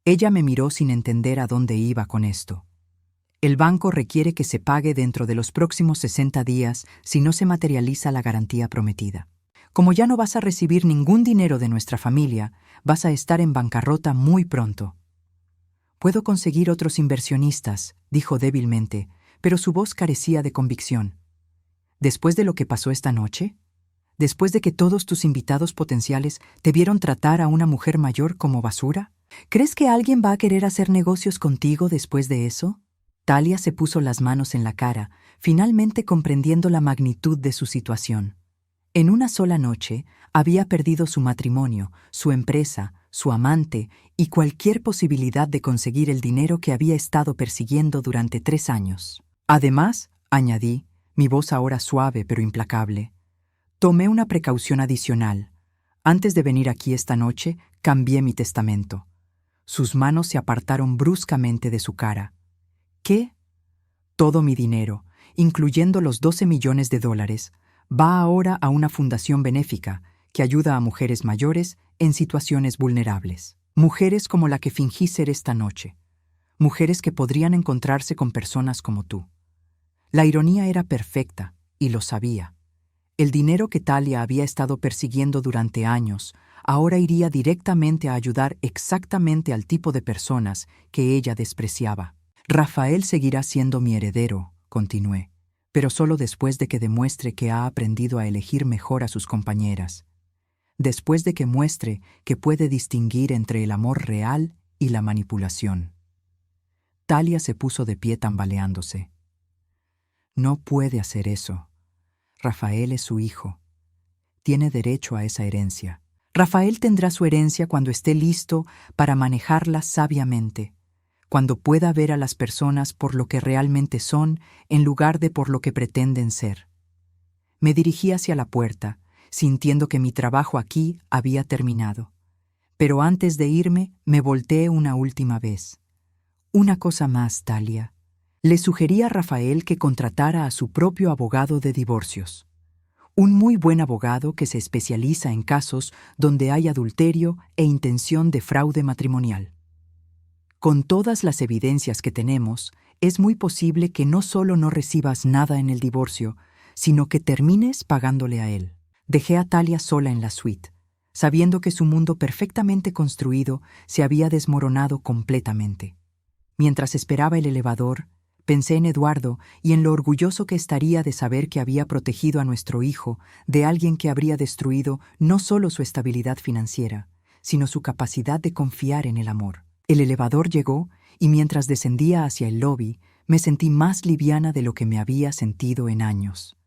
[SPEAKER 1] Ella me miró sin entender a dónde iba con esto. «El banco requiere que se pague dentro de los próximos 60 días si no se materializa la garantía prometida. Como ya no vas a recibir ningún dinero de nuestra familia, vas a estar en bancarrota muy pronto». «Puedo conseguir otros inversionistas», dijo débilmente, pero su voz carecía de convicción. «¿Después de lo que pasó esta noche? ¿Después de que todos tus invitados potenciales te vieron tratar a una mujer mayor como basura? ¿Crees que alguien va a querer hacer negocios contigo después de eso?» Talia se puso las manos en la cara, finalmente comprendiendo la magnitud de su situación. En una sola noche había perdido su matrimonio, su empresa, su amante y cualquier posibilidad de conseguir el dinero que había estado persiguiendo durante 3 años. «Además», añadí, mi voz ahora suave pero implacable, «tomé una precaución adicional. Antes de venir aquí esta noche, cambié mi testamento». Sus manos se apartaron bruscamente de su cara. «¿Qué?» «Todo mi dinero, incluyendo los $12 millones, va ahora a una fundación benéfica que ayuda a mujeres mayores en situaciones vulnerables. Mujeres como la que fingí ser esta noche. Mujeres que podrían encontrarse con personas como tú». La ironía era perfecta, y lo sabía. El dinero que Talia había estado persiguiendo durante años ahora iría directamente a ayudar exactamente al tipo de personas que ella despreciaba. «Rafael seguirá siendo mi heredero», continué, «pero solo después de que demuestre que ha aprendido a elegir mejor a sus compañeras. Después de que muestre que puede distinguir entre el amor real y la manipulación». Talia se puso de pie tambaleándose. «No puede hacer eso. Rafael es su hijo. Tiene derecho a esa herencia. Rafael tendrá su herencia cuando esté listo para manejarla sabiamente, cuando pueda ver a las personas por lo que realmente son en lugar de por lo que pretenden ser». Me dirigí hacia la puerta, sintiendo que mi trabajo aquí había terminado. Pero antes de irme, me volteé una última vez. «Una cosa más, Talia. Le sugerí a Rafael que contratara a su propio abogado de divorcios. Un muy buen abogado que se especializa en casos donde hay adulterio e intención de fraude matrimonial. Con todas las evidencias que tenemos, es muy posible que no solo no recibas nada en el divorcio, sino que termines pagándole a él». Dejé a Talia sola en la suite, sabiendo que su mundo perfectamente construido se había desmoronado completamente. Mientras esperaba el elevador, pensé en Eduardo y en lo orgulloso que estaría de saber que había protegido a nuestro hijo de alguien que habría destruido no solo su estabilidad financiera, sino su capacidad de confiar en el amor. El elevador llegó y mientras descendía hacia el lobby, me sentí más liviana de lo que me había sentido en años.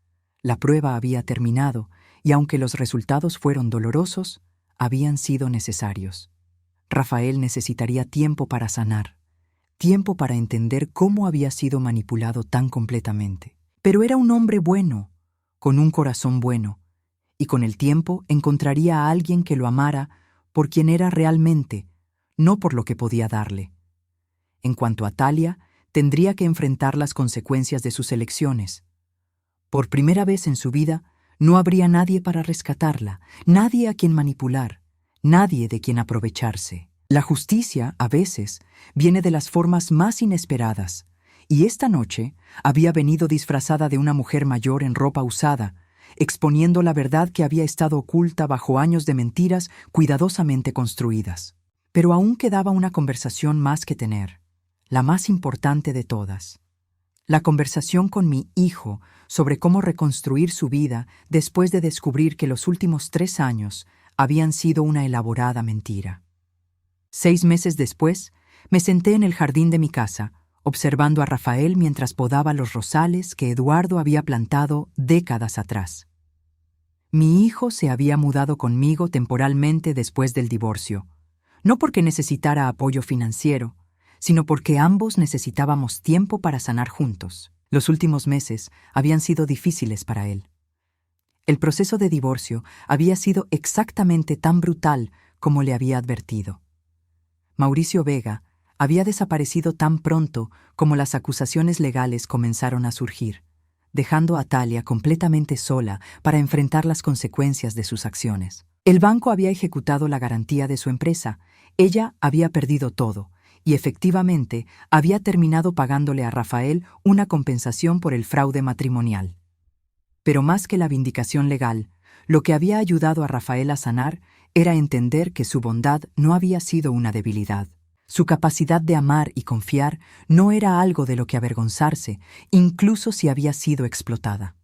[SPEAKER 1] La prueba había terminado y aunque los resultados fueron dolorosos, habían sido necesarios. Rafael necesitaría tiempo para sanar, tiempo para entender cómo había sido manipulado tan completamente. Pero era un hombre bueno, con un corazón bueno, y con el tiempo encontraría a alguien que lo amara por quien era realmente, no por lo que podía darle. En cuanto a Talia, tendría que enfrentar las consecuencias de sus elecciones. Por primera vez en su vida, no habría nadie para rescatarla, nadie a quien manipular, nadie de quien aprovecharse. La justicia, a veces, viene de las formas más inesperadas, y esta noche había venido disfrazada de una mujer mayor en ropa usada, exponiendo la verdad que había estado oculta bajo años de mentiras cuidadosamente construidas. Pero aún quedaba una conversación más que tener, la más importante de todas. La conversación con mi hijo sobre cómo reconstruir su vida después de descubrir que los últimos 3 años habían sido una elaborada mentira. 6 meses después, me senté en el jardín de mi casa, observando a Rafael mientras podaba los rosales que Eduardo había plantado décadas atrás. Mi hijo se había mudado conmigo temporalmente después del divorcio, no porque necesitara apoyo financiero, sino porque ambos necesitábamos tiempo para sanar juntos. Los últimos meses habían sido difíciles para él. El proceso de divorcio había sido exactamente tan brutal como le había advertido. Mauricio Vega había desaparecido tan pronto como las acusaciones legales comenzaron a surgir, dejando a Talia completamente sola para enfrentar las consecuencias de sus acciones. El banco había ejecutado la garantía de su empresa, ella había perdido todo, y efectivamente había terminado pagándole a Rafael una compensación por el fraude matrimonial. Pero más que la vindicación legal, lo que había ayudado a Rafael a sanar era entender que su bondad no había sido una debilidad. Su capacidad de amar y confiar no era algo de lo que avergonzarse, incluso si había sido explotada.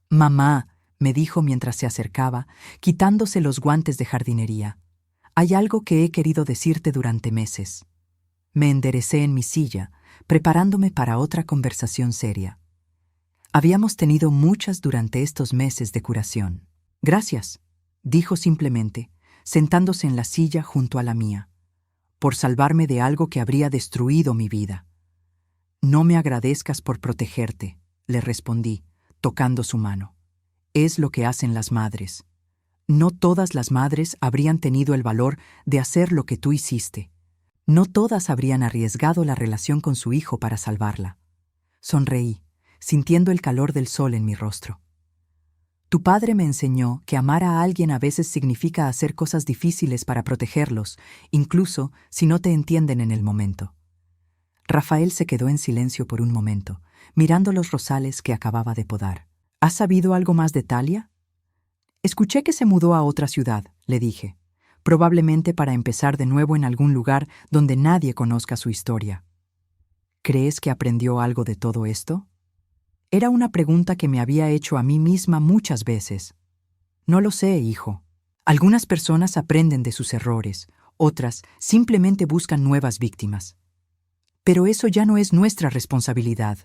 [SPEAKER 1] «Mamá», me dijo mientras se acercaba, quitándose los guantes de jardinería, «hay algo que he querido decirte durante meses». Me enderecé en mi silla, preparándome para otra conversación seria. Habíamos tenido muchas durante estos meses de curación. «Gracias», dijo simplemente, sentándose en la silla junto a la mía, «por salvarme de algo que habría destruido mi vida». «No me agradezcas por protegerte», le respondí, tocando su mano. «Es lo que hacen las madres. No todas las madres habrían tenido el valor de hacer lo que tú hiciste. No todas habrían arriesgado la relación con su hijo para salvarla». Sonreí, sintiendo el calor del sol en mi rostro. «Tu padre me enseñó que amar a alguien a veces significa hacer cosas difíciles para protegerlos, incluso si no te entienden en el momento». Rafael se quedó en silencio por un momento, mirando los rosales que acababa de podar. «¿Has sabido algo más de Talia?» «Escuché que se mudó a otra ciudad», le dije, «probablemente para empezar de nuevo en algún lugar donde nadie conozca su historia». «¿Crees que aprendió algo de todo esto?» Era una pregunta que me había hecho a mí misma muchas veces. «No lo sé, hijo. Algunas personas aprenden de sus errores, otras simplemente buscan nuevas víctimas. Pero eso ya no es nuestra responsabilidad».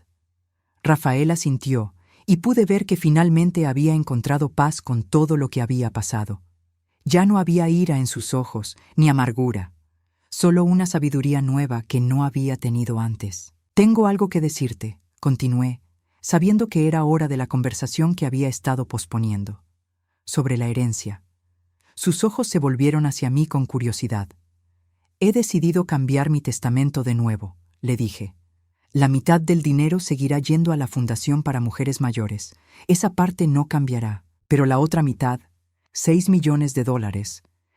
[SPEAKER 1] Rafael asintió, y pude ver que finalmente había encontrado paz con todo lo que había pasado. Ya no había ira en sus ojos, ni amargura, solo una sabiduría nueva que no había tenido antes. «Tengo algo que decirte», continué, sabiendo que era hora de la conversación que había estado posponiendo. «Sobre la herencia». Sus ojos se volvieron hacia mí con curiosidad. «He decidido cambiar mi testamento de nuevo», le dije. «La mitad del dinero seguirá yendo a la Fundación para Mujeres Mayores. Esa parte no cambiará, pero la otra mitad, $6 millones,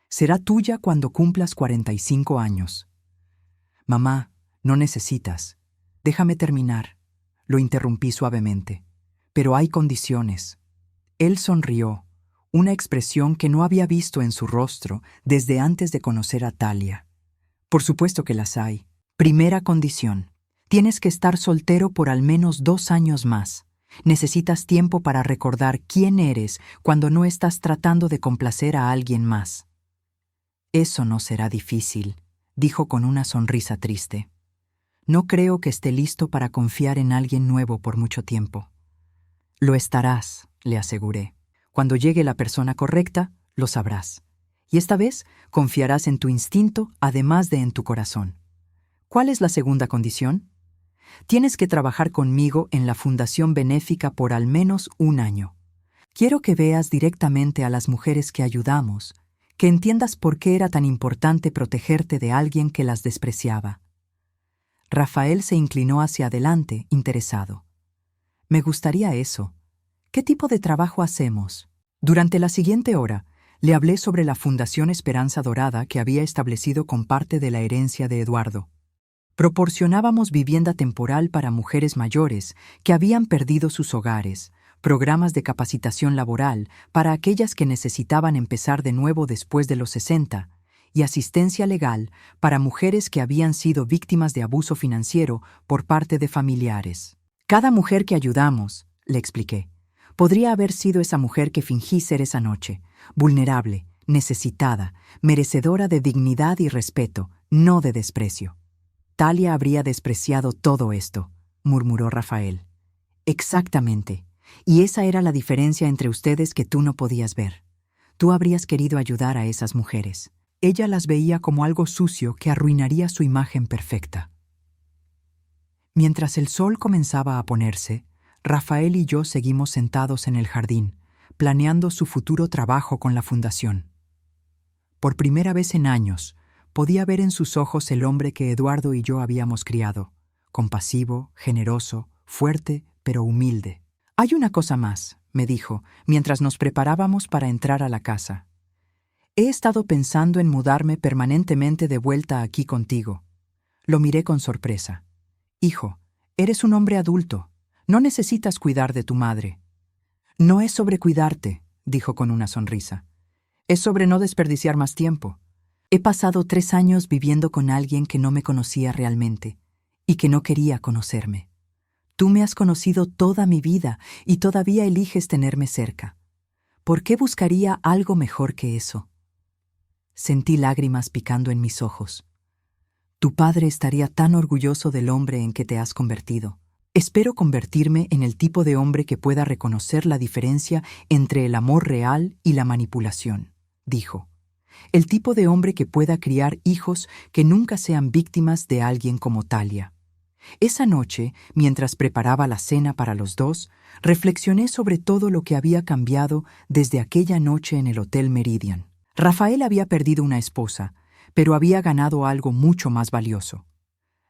[SPEAKER 1] será tuya cuando cumplas 45 años». «Mamá, no necesitas. Déjame terminar», lo interrumpí suavemente. «Pero hay condiciones». Él sonrió, una expresión que no había visto en su rostro desde antes de conocer a Talia. «Por supuesto que las hay. Primera condición. Tienes que estar soltero por al menos 2 años más. Necesitas tiempo para recordar quién eres cuando no estás tratando de complacer a alguien más». «Eso no será difícil», dijo con una sonrisa triste. «No creo que esté listo para confiar en alguien nuevo por mucho tiempo». «Lo estarás», le aseguré. «Cuando llegue la persona correcta, lo sabrás. Y esta vez confiarás en tu instinto además de en tu corazón. ¿Cuál es la segunda condición? Tienes que trabajar conmigo en la fundación benéfica por al menos 1 año. Quiero que veas directamente a las mujeres que ayudamos, que entiendas por qué era tan importante protegerte de alguien que las despreciaba. Rafael se inclinó hacia adelante, interesado. Me gustaría eso. ¿Qué tipo de trabajo hacemos? Durante la siguiente hora, le hablé sobre la Fundación Esperanza Dorada que había establecido con parte de la herencia de Eduardo. Proporcionábamos vivienda temporal para mujeres mayores que habían perdido sus hogares, programas de capacitación laboral para aquellas que necesitaban empezar de nuevo después de los 60, y asistencia legal para mujeres que habían sido víctimas de abuso financiero por parte de familiares. Cada mujer que ayudamos, le expliqué, podría haber sido esa mujer que fingí ser esa noche, vulnerable, necesitada, merecedora de dignidad y respeto, no de desprecio. Talia habría despreciado todo esto, murmuró Rafael. Exactamente. Y esa era la diferencia entre ustedes que tú no podías ver. Tú habrías querido ayudar a esas mujeres. Ella las veía como algo sucio que arruinaría su imagen perfecta. Mientras el sol comenzaba a ponerse, Rafael y yo seguimos sentados en el jardín, planeando su futuro trabajo con la fundación. Por primera vez en años, podía ver en sus ojos el hombre que Eduardo y yo habíamos criado, compasivo, generoso, fuerte, pero humilde. Hay una cosa más, me dijo, mientras nos preparábamos para entrar a la casa. He estado pensando en mudarme permanentemente de vuelta aquí contigo. Lo miré con sorpresa. Hijo, eres un hombre adulto. No necesitas cuidar de tu madre. No es sobre cuidarte, dijo con una sonrisa. Es sobre no desperdiciar más tiempo. He pasado 3 años viviendo con alguien que no me conocía realmente y que no quería conocerme. Tú me has conocido toda mi vida y todavía eliges tenerme cerca. ¿Por qué buscaría algo mejor que eso? Sentí lágrimas picando en mis ojos. Tu padre estaría tan orgulloso del hombre en que te has convertido. Espero convertirme en el tipo de hombre que pueda reconocer la diferencia entre el amor real y la manipulación, dijo. El tipo de hombre que pueda criar hijos que nunca sean víctimas de alguien como Talia. Esa noche, mientras preparaba la cena para los dos, reflexioné sobre todo lo que había cambiado desde aquella noche en el Hotel Meridian. Rafael había perdido una esposa, pero había ganado algo mucho más valioso: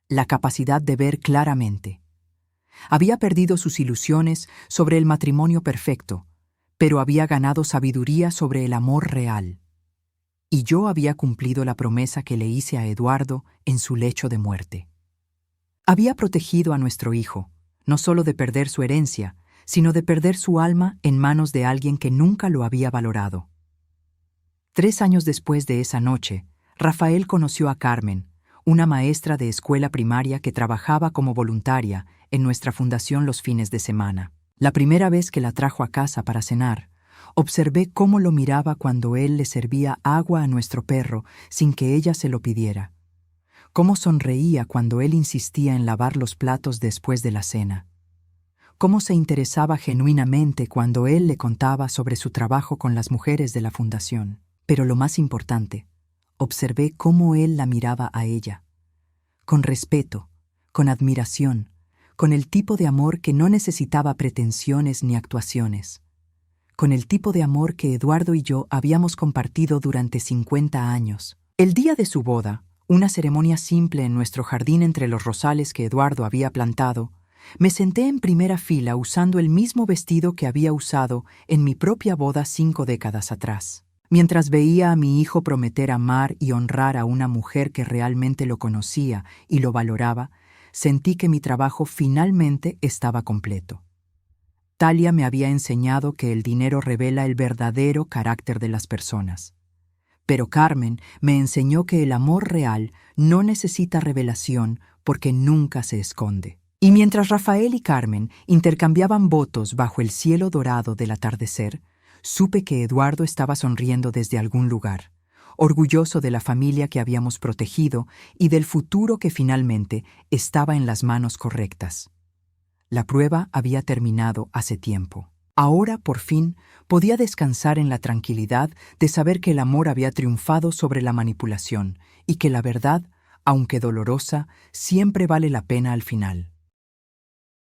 [SPEAKER 1] la capacidad de ver claramente. Había perdido sus ilusiones sobre el matrimonio perfecto, pero había ganado sabiduría sobre el amor real. Y yo había cumplido la promesa que le hice a Eduardo en su lecho de muerte. Había protegido a nuestro hijo, no solo de perder su herencia, sino de perder su alma en manos de alguien que nunca lo había valorado. 3 años después de esa noche, Rafael conoció a Carmen, una maestra de escuela primaria que trabajaba como voluntaria en nuestra fundación los fines de semana. La primera vez que la trajo a casa para cenar, observé cómo lo miraba cuando él le servía agua a nuestro perro sin que ella se lo pidiera. Cómo sonreía cuando él insistía en lavar los platos después de la cena. Cómo se interesaba genuinamente cuando él le contaba sobre su trabajo con las mujeres de la fundación. Pero lo más importante, observé cómo él la miraba a ella. Con respeto, con admiración, con el tipo de amor que no necesitaba pretensiones ni actuaciones. Con el tipo de amor que Eduardo y yo habíamos compartido durante 50 años. El día de su boda, una ceremonia simple en nuestro jardín entre los rosales que Eduardo había plantado, me senté en primera fila usando el mismo vestido que había usado en mi propia boda 5 décadas atrás. Mientras veía a mi hijo prometer amar y honrar a una mujer que realmente lo conocía y lo valoraba, sentí que mi trabajo finalmente estaba completo. Talia me había enseñado que el dinero revela el verdadero carácter de las personas. Pero Carmen me enseñó que el amor real no necesita revelación porque nunca se esconde. Y mientras Rafael y Carmen intercambiaban votos bajo el cielo dorado del atardecer, supe que Eduardo estaba sonriendo desde algún lugar, orgulloso de la familia que habíamos protegido y del futuro que finalmente estaba en las manos correctas. La prueba había terminado hace tiempo. Ahora, por fin, podía descansar en la tranquilidad de saber que el amor había triunfado sobre la manipulación y que la verdad, aunque dolorosa, siempre vale la pena al final.